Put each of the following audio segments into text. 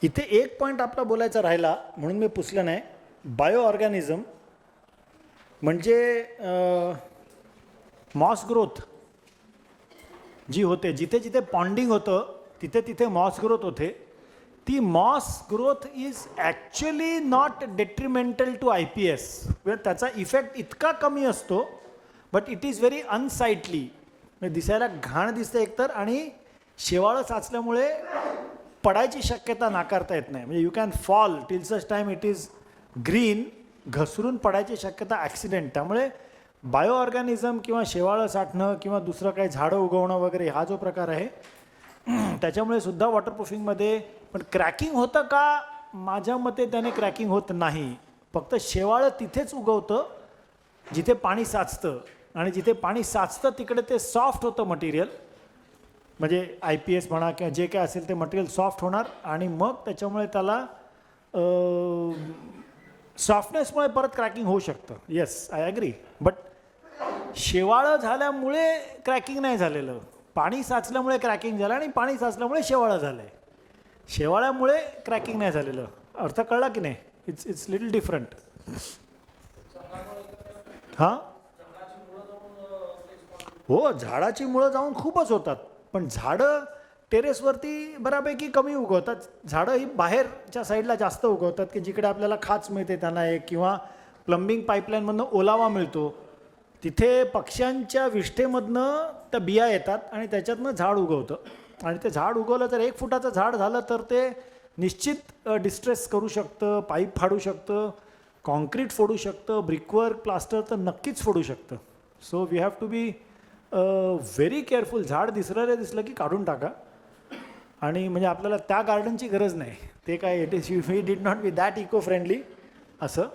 इथे एक पॉईंट आपला बोलायचा राहिला म्हणून मी पुसलं नाही. बायो ऑर्गॅनिझम म्हणजे मॉस ग्रोथ जी होते, जिथे जिथे पॉन्डिंग होतं तिथे तिथे मॉस ग्रोथ होते. ती moss growth is actually not detrimental to IPS. त्याचा इफेक्ट इतका कमी असतो, but it is very unsightly. म्हणजे दिसायला घाण दिसते एकतर, आणि शेवाळं साचल्यामुळे पडायची शक्यता नाकारता येत नाही. म्हणजे you can fall till such time it is green, घसरून पडायची शक्यता ॲक्सिडेंट. त्यामुळे बायो ऑर्गॅनिझम किंवा शेवाळं साठणं किंवा दुसरं काही झाडं उगवणं वगैरे हा जो प्रकार आहे त्याच्यामुळे सुद्धा वॉटरप्रूफिंगमध्ये. पण क्रॅकिंग होतं का? माझ्या मते त्याने क्रॅकिंग होत नाही. फक्त शेवाळं तिथेच उगवतं जिथे पाणी साचतं, आणि जिथे पाणी साचतं तिकडे ते सॉफ्ट होतं मटेरियल. म्हणजे IPS म्हणा किंवा जे काय असेल ते मटेरियल सॉफ्ट होणार, आणि मग त्याच्यामुळे त्याला सॉफ्टनेसमुळे परत क्रॅकिंग होऊ शकतं. Yes, I agree. बट शेवाळं झाल्यामुळे क्रॅकिंग नाही झालेलं, पाणी साचल्यामुळे क्रॅकिंग झालं, आणि पाणी साचल्यामुळे शेवाळं झालं आहे. शेवाळ्यामुळे क्रॅकिंग नाही झालेलं. अर्थ कळला की नाही? It's little different. हां, हो, झाडाची मुळं जाऊन खूपच होतात. पण झाडं टेरेसवरती बऱ्यापैकी कमी उगवतात. झाडं ही बाहेरच्या साईडला जास्त उगवतात, की जिकडे आपल्याला खाच मिळते त्यांना एक, किंवा प्लंबिंग पाईपलाईनमधनं ओलावा मिळतो. तिथे पक्ष्यांच्या विष्ठेमधनं त्या बिया येतात आणि त्याच्यातनं झाड उगवतं. आणि ते झाड उगवलं तर 1 फुटाचं झाड झालं तर ते निश्चित डिस्ट्रेस करू शकतं, पाईप फाडू शकतं, कॉन्क्रीट फोडू शकतं, ब्रिकवर्क प्लास्टर तर नक्कीच फोडू शकतं. So we have to be very careful. झाड दिसलं की काढून टाका. आणि म्हणजे आपल्याला त्या गार्डनची गरज नाही. ते काय it is we did not be that eco friendly असं.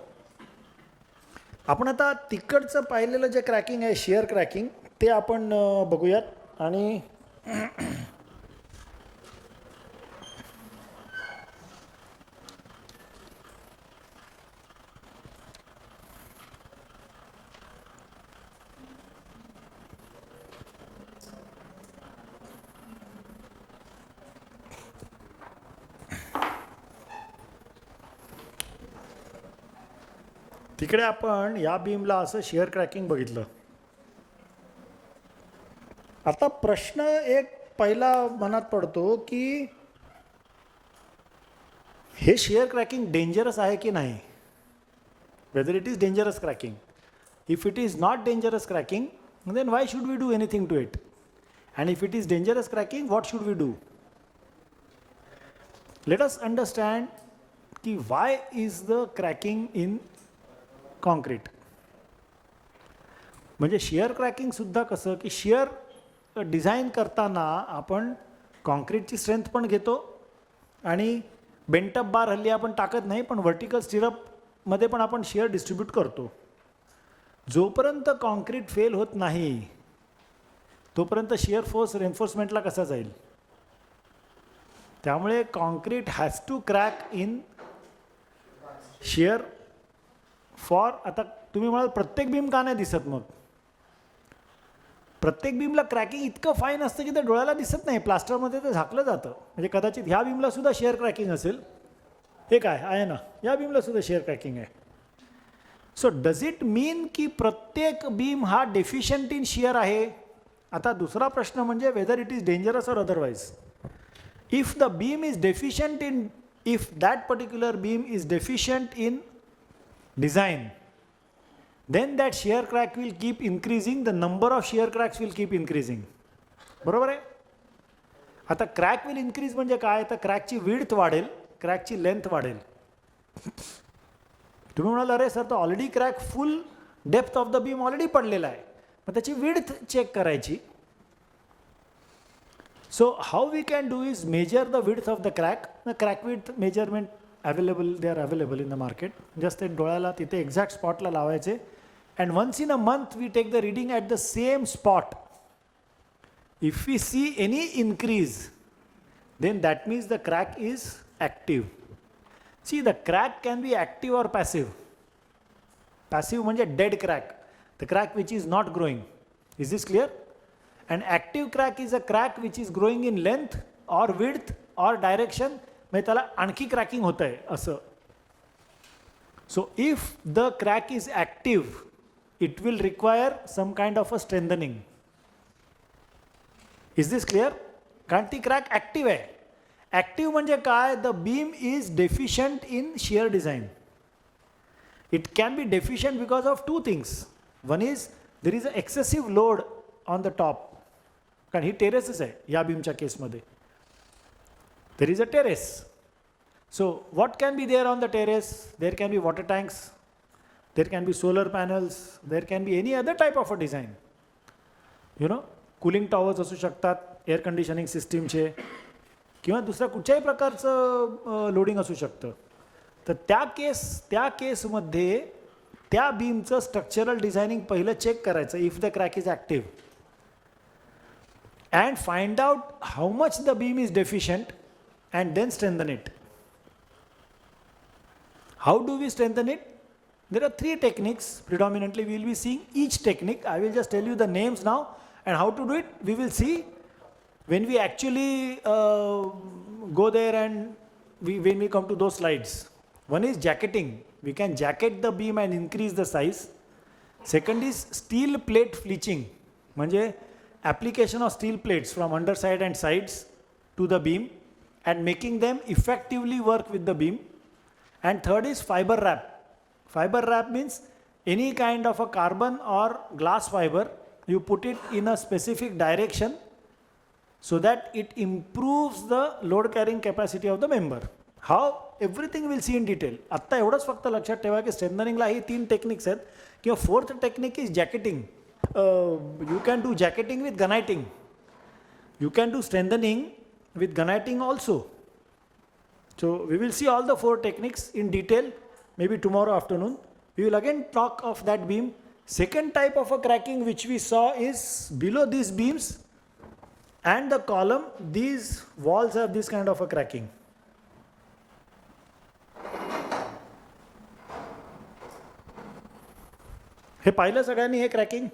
आपण आता तिकडचं पाहिलेलं जे क्रॅकिंग आहे, शिअर क्रॅकिंग, ते आपण बघूयात. आणि तिकडे आपण या बीमला असं शिअर क्रॅकिंग बघितलं. आता प्रश्न एक पहिला मनात पडतो की हे शिअर क्रॅकिंग डेंजरस आहे की नाही. Whether it is dangerous cracking. If it is not dangerous cracking, then why should we do anything to it. And if it is dangerous cracking, what should we do. Let us understand की why is the cracking in concrete. म्हणजे shear cracking सुद्धा कसं की shear design करताना आपण कॉन्क्रीटची strength पण घेतो, आणि बेंटअप बार हल्ली आपण टाकत नाही, पण व्हर्टिकल स्टिरअपमध्ये पण आपण शिअर डिस्ट्रीब्यूट करतो. जोपर्यंत कॉन्क्रीट फेल होत नाही तोपर्यंत शिअर फोर्स रेन्फोर्समेंटला कसा जाईल. त्यामुळे concrete has to crack in shear for. आता तुम्ही म्हणाल प्रत्येक बीम का नाही दिसत. मग प्रत्येक बीमला क्रॅकिंग इतकं फाईन असतं की ते डोळ्याला दिसत नाही. प्लास्टरमध्ये ते झाकलं जातं. म्हणजे कदाचित ह्या बीमला सुद्धा शेअर क्रॅकिंग असेल. हे काय आहे ना, या बीमला सुद्धा शेअर क्रॅकिंग आहे. सो डज इट मीन की प्रत्येक बीम हा डेफिशियंट इन शिअर आहे. आता दुसरा प्रश्न म्हणजे weather it is dangerous or otherwise. If the beam is deficient in, if that particular beam is deficient in design, then that shear crack will keep increasing, the number of shear cracks will keep increasing. बरोबर आहे. आता crack will increase म्हणजे काय, तर क्रॅकची width वाढेल, क्रॅकची length वाढेल. तुम्ही म्हणाल अरे सर, तर already crack full depth of the beam already पडलेला आहे, मग त्याची विड्थ चेक करायची. So how we can do is measure the width of the crack. Crack width measurement available, they are available in the market. Just ते डोळ्याला तिथे exact स्पॉटला लावायचे, and once in a month we take the reading at the same spot. If we see any increase, then that means the crack is active. See, the crack can be active or passive. Passive म्हणजे dead crack, the crack which is not growing. Is this clear? An active crack is a crack which is growing in length or width or direction. म्हणजे त्याला आणखी cracking होत आहे असं. So if the crack is active it will require some kind of a strengthening. Is this clear? कारण ती crack active आहे. Active म्हणजे काय? The beam is deficient in shear design. It can be deficient because of two things. One is there is a excessive load on the top, कारण ही टेरेसच आहे या बीमच्या केसमध्ये. There is a terrace. So what can be there on the terrace? There can be water tanks, there can be solar panels, there can be any other type of a design. You know, cooling towers असू शकतात, air conditioning सिस्टीमचे, किंवा दुसऱ्या कुठच्याही प्रकारचं loading असू शकतं. तर त्या केसमध्ये त्या बीमचं स्ट्रक्चरल डिझायनिंग पहिलं चेक करायचं if the crack is active, and find out how much the beam is deficient and then strengthen it. How do we strengthen it? There are three techniques predominantly. We will be seeing each technique. I will just tell you the names now and how to do it. We will see when we actually go there and when we come to those slides. One is jacketing. We can jacket the beam and increase the size. Second is steel plate fletching. म्हणजे application of steel plates from underside and sides to the beam and making them effectively work with the beam. And third is fiber wrap. Fiber wrap means any kind of a carbon or glass fiber, you put it in a specific direction so that it improves the load carrying capacity of the member. How? Everything we'll see in detail. आत्ता एवढंच फक्त लक्षात ठेवा की स्ट्रेंथनिंगला ही 3 techniques आहेत. किंवा fourth technique is jacketing. You can do jacketing with guniting. You can do strengthening with guniting also. So we will see all the 4 techniques in detail. Maybe tomorrow afternoon, we will again talk of that beam. Second type of a cracking which we saw is below these beams and the column, these walls have this kind of a cracking. हे पाहिलं सगळ्यांनी हे cracking?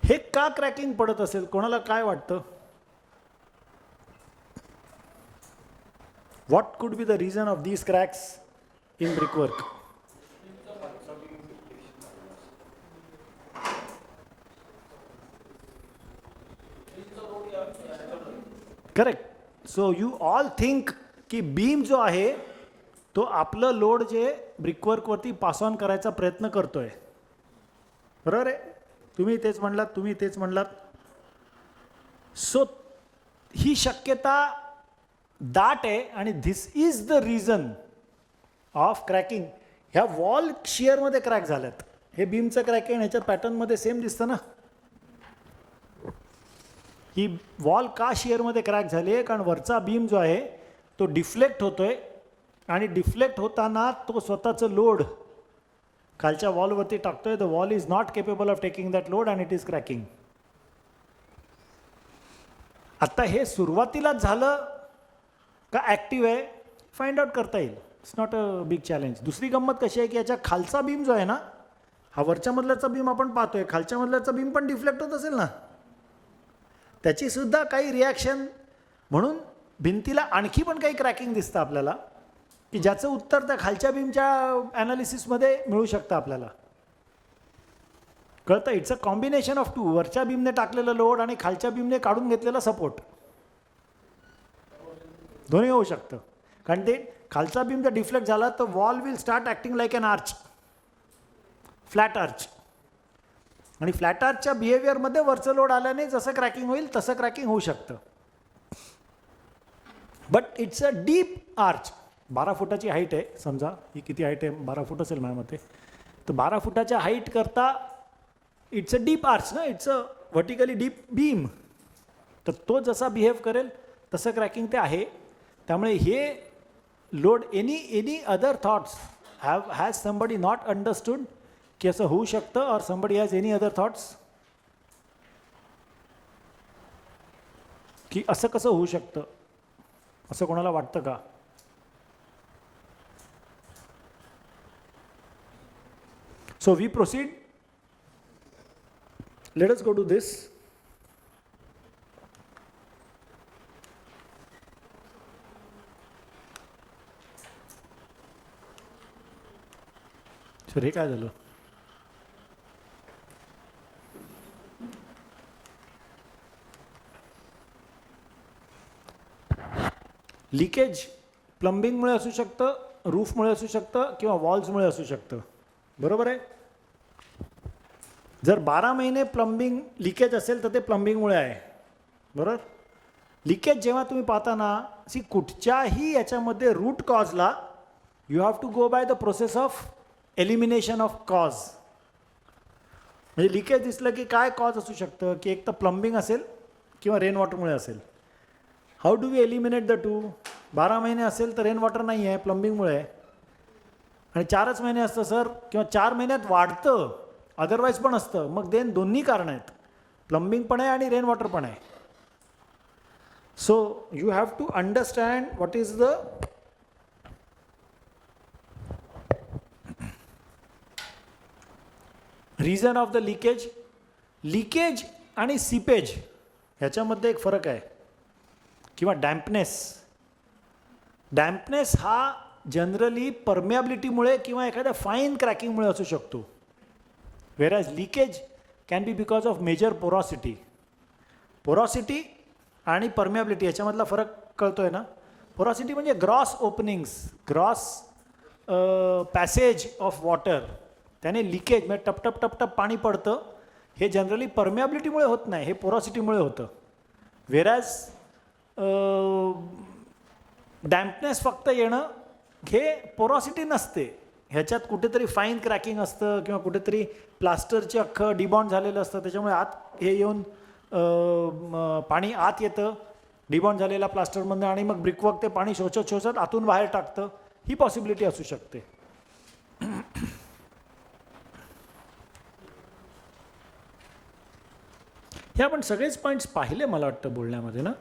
हे का cracking पडत असेल? कोणाला काय वाटतं? What could be the reason of these cracks in brickwork? Correct. So you all think की बीम जो आहे तो आपलं लोड जे ब्रिकवर्कवरती पास ऑन करायचा प्रयत्न करतोय. बरोबर आहे? तुम्ही तेच म्हणलात. सो ही शक्यता दाट आहे आणि this is the reason of cracking. ह्या वॉल शिअरमध्ये क्रॅक झाल्यात. हे बीमचं क्रॅकिंग ह्याच्या पॅटर्नमध्ये सेम दिसतं ना. ही वॉल का शिअरमध्ये क्रॅक झाली आहे? कारण वरचा बीम जो आहे तो डिफ्लेक्ट होतोय आणि डिफ्लेक्ट होताना तो स्वतःचं लोड खालच्या वॉलवरती टाकतोय. The wall is not capable of taking that load and it is cracking. आता हे सुरुवातीलाच झालं का ॲक्टिव्ह आहे? फाइंड आउट करता येईल. It's not a big challenge. दुसरी गंमत कशी आहे की याच्या खालचा बीम जो आहे ना, हा वरच्या मधल्याचा बीम आपण पाहतोय, खालच्या मधल्याचा बीम पण डिफ्लेक्ट होत असेल ना, त्याची सुद्धा काही रिॲक्शन म्हणून भिंतीला आणखी पण काही क्रॅकिंग दिसतं आपल्याला, की ज्याचं उत्तर त्या खालच्या बीमच्या ॲनालिसिसमध्ये मिळू शकतं आपल्याला. कळतं? It's a combination of two. वरच्या बीमने टाकलेलं लोड आणि खालच्या बीमने काढून घेतलेला सपोर्ट, दोन्ही होऊ शकतं. कारण ते खालचा बीम जर डिफ्लेक्ट झाला तर wall will start acting like N arch, flat arch. आणि फ्लॅट आर्चच्या बिहेवियरमध्ये वरचं लोड आल्याने जसं क्रॅकिंग होईल तसं क्रॅकिंग होऊ शकतं. But it's a deep arch. 12 फुटाची हाईट आहे समजा. ही किती हाईट आहे? 12 फूट असेल माझ्या मते. तर 12 फुटाच्या हाईट करता इट्स अ डीप आर्च ना, it's a vertically deep beam. तर तो जसा बिहेव करेल तसं क्रॅकिंग ते आहे. त्यामुळे हे लोड any other thoughts has somebody not understood की असं होऊ शकतं, और somebody has any other thoughts की असं कसं होऊ शकतं, असं कोणाला वाटतं का? So we proceed. Let us go to this. Sir हे काय झालं? लिकेज प्लंबिंगमुळे असू शकतं, रूफमुळे असू शकतं किंवा वॉल्समुळे असू शकतं. बरोबर आहे. जर 12 महिने प्लंबिंग लिकेज असेल तर ते प्लंबिंगमुळे आहे. बरोबर. लिकेज जेव्हा तुम्ही पाहता ना, कुठच्याही याच्यामध्ये रूट कॉजला you have to go by the process of elimination of cause. म्हणजे लिकेज दिसलं की काय कॉज असू शकतं, की एक तर प्लंबिंग असेल किंवा रेन वॉटरमुळे असेल. How do we eliminate the two? 12 महिने असेल तर रेन वॉटर नाही आहे, प्लंबिंगमुळे आहे. आणि 4च महिने असतं सर, किंवा 4 महिन्यात वाढतं, अदरवाईज पण असतं. मग देन दोन्ही कारणं आहेत, प्लंबिंग पण आहे आणि रेन वॉटर पण आहे. So you have to understand what is the reason of the leakage. Leakage आणि सीपेज ह्याच्यामध्ये एक फरक आहे, किंवा डॅम्पनेस. डॅम्पनेस हा जनरली परमेबिलिटीमुळे किंवा एखाद्या फाईन क्रॅकिंगमुळे असू शकतो. whereas leakage can be because of major porosity. Porosity आणि permeability याच्यामधला फरक कळतोय ना? Porosity म्हणजे gross openings, gross passage of water. त्याने लिकेज म्हणजे टप टप टप टप पाणी पडतं. हे जनरली परमेबिलिटीमुळे होत नाही, हे पोरॉसिटीमुळे होतं. whereas डॅम्पनेस फक्त येणं हे पोरॉसिटी नसते, ह्याच्यात कुठेतरी फाईन क्रॅकिंग असतं किंवा कुठेतरी प्लास्टरचे अख्खं डिबॉन्ड झालेलं असतं, त्याच्यामुळे आत हे येऊन पाणी आत येतं डिबॉन्ड झालेल्या प्लास्टरमधनं, आणि मग ब्रिकवर्क ते पाणी शोषत शोषत आतून बाहेर टाकतं. ही पॉसिबिलिटी असू शकते. हे आपण सगळेच पॉईंट्स पाहिले मला वाटतं बोलण्यामध्ये ना.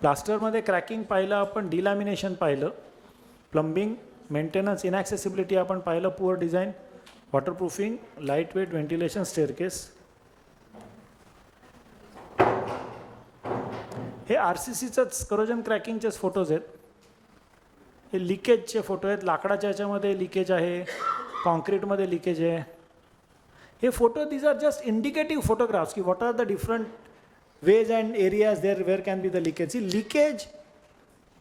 प्लास्टरमध्ये क्रॅकिंग पाहिलं आपण, डिलॅमिनेशन पाहिलं, प्लंबिंग, मेंटेनन्स, इनॲक्सेसिबिलिटी आपण पाहिलं, poor design, waterproofing, light weight, ventilation, staircase. हे RCCचंच करोजन क्रॅकिंगचेच फोटोज आहेत. हे लिकेजचे फोटो आहेत. लाकडाच्या ह्याच्यामध्ये लिकेज आहे, कॉन्क्रीटमध्ये लिकेज आहे. हे photo these are just indicative photographs की what are the different ways and areas there were can be the leakage. Leakage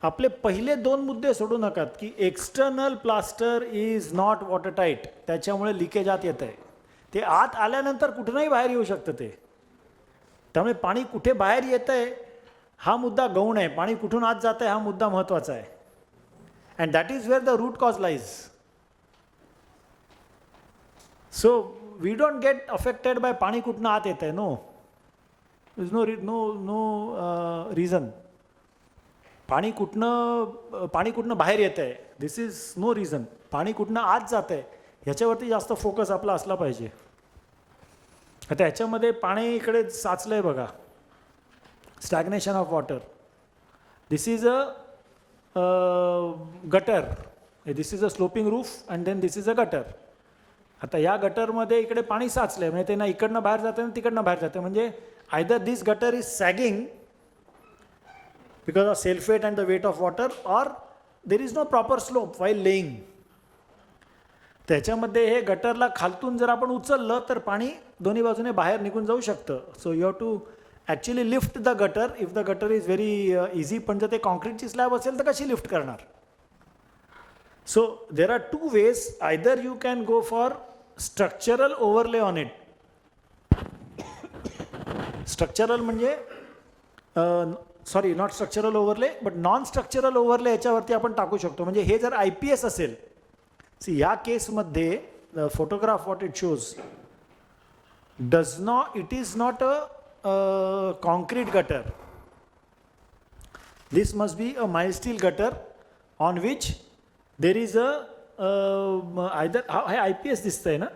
आपले पहिले 2 मुद्दे सोडू नकात, की external plaster is not water tight, त्याच्यामुळे लिकेज आत येतं आहे. ते आत आल्यानंतर कुठूनही बाहेर येऊ शकतं ते. त्यामुळे पाणी कुठे बाहेर येतं आहे हा मुद्दा गौण आहे, पाणी कुठून आत जातं आहे हा मुद्दा महत्त्वाचा आहे. And that is where the root cause lies. So we don't get affected by पाणी कुठनं आत येतं आहे. No, is no reason. पाणी कुठनं बाहेर येतं आहे, दिस इज नो रिझन. पाणी कुठनं आत जातं आहे ह्याच्यावरती जास्त फोकस आपला असला पाहिजे. आता ह्याच्यामध्ये पाणी इकडे साचलं आहे बघा, stagnation of water. This is a gutter, this is a sloping roof and then this is a gutter. आता या गटरमध्ये इकडे पाणी साचलं आहे, म्हणजे ते ना इकडनं बाहेर जातं ना तिकडनं बाहेर जातं. म्हणजे either this gutter is sagging because of self weight and the weight of water, or there is no proper slope while laying. त्याच्यामध्ये हे गटरला खालतून जर आपण उचललं तर पाणी दोन्ही बाजूने बाहेर निघून जाऊ शकतं. So you have to actually lift the gutter if the gutter is very easy. पण जर ते कॉन्क्रीटची स्लॅब असेल तर कशी लिफ्ट करणार? So there are 2 ways. Either you can go for structural overlay on it. Structural म्हणजे sorry, not structural overlay but non structural overlay याच्यावरती आपण टाकू शकतो. म्हणजे हे जर IPS असेल, सी या केसमध्ये photograph what it shows does not, it is not a concrete gutter. This must be a mild steel gutter on which there is a either, हे IPS दिसतंय ना,